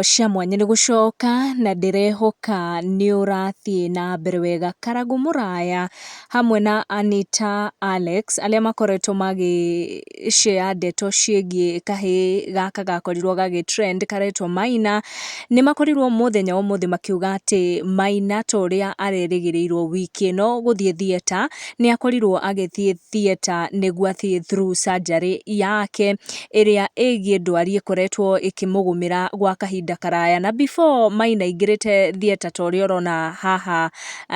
Cia mwanya nĩ gũcoka na ndĩrehoka nĩ ũrathiĩ na mbere wega. Karangũ Mũraya hamwe na Anita Alex arĩa makoretwo share ndeto ciĩgiĩ kahĩĩ gaka gakorirwo gagĩ trend karetwo Maina, nĩ makorirwo mũthenya wa ũmũthĩ makiuga atĩ Maina ta ũrĩa arerĩgĩrĩirwo wiki ĩno gũthiĩ theatre, nĩ akorirwo agĩthiĩ theatre nĩguo athiĩ through surgery yake ĩrĩa ĩgiĩ ndwari ĩkoretwo ĩkĩmũgũmĩra gwa kahinda karaya. Na before Maina aingĩrĩte theatre ta ũrĩa ũrona haha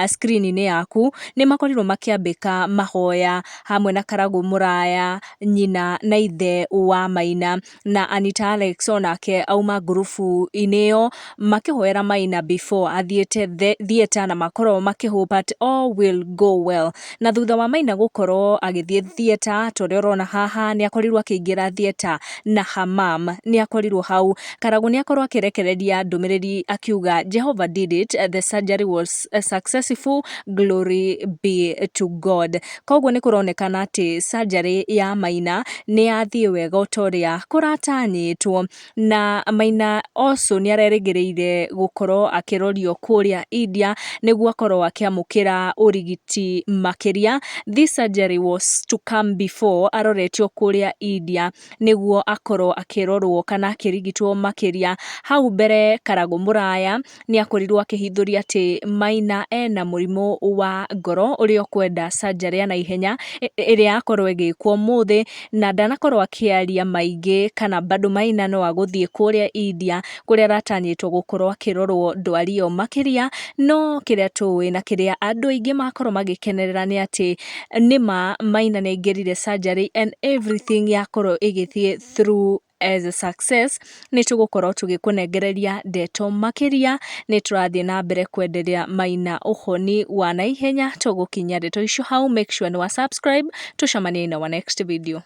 screen-inĩ yaku, nĩ makorirwo makĩambĩka mahoya hamwe na Karangũ Mũraya, nyina na ithe wa Maina, na Anita Alex onake auma ngurubu-inĩ ĩyo makĩhoera Maina before athiĩte theatre, na makorwo makĩ-hope at all will go well. Na thutha wa Maina gũkorwo agĩthiĩ theatre ta ũrĩa ũrona haha, nĩ akorirwo akĩingĩra theatre na hamam, nĩ akorirwo hau. Karangũ nĩ akorwo akĩrekereria ndũmĩrĩri akiuga Jehovah did it, the surgery was successful, glory be to God. Koguo nĩ kũronekana atĩ surgery ya Maina nĩ yathiĩ wega ota ũrĩa kũratanyĩtwo, na Maina also nĩ arerĩgĩrĩire gũkorwo akĩrorio kũrĩa India nĩguo akorwo akĩamũkĩra ũrigiti makĩria. This surgery was to come before aroretio kũrĩa India nĩguo akorwo akĩrorwo kana akĩrigitwo makĩria. Hau mbere Karangũ Mũraya nĩ akorirwo akĩhithũria atĩ Maina ena mũrimũ wa ngoro ũrĩa ũkwenda surgery ya naihenya ĩrĩa yakorwo ĩgĩkwo ũmũthĩ, na ndanakorwo akĩaria maingĩ kana bado Maina no agũthiĩ kũrĩa India kũrĩa aratanyĩtwo gũkorwo akĩrorwo ndwari ĩyo makĩria. No kĩrĩa tũĩ na kĩrĩa andũ aingĩ makorwo magĩkenerera nĩ atĩ nĩma Maina nĩ aingĩrire surgery and everything yakorwo ĩgĩthiĩ through as a success. Nĩ tũgũkorwo tũgĩkũnengereria ndeto makĩria, nĩ tũrathiĩ na mbere kwenderia Maina ũhoni wa naihenya, tũgũkinyia ndeto icio hau. Make sure nĩ wa subscribe, tũcemanie in our next video.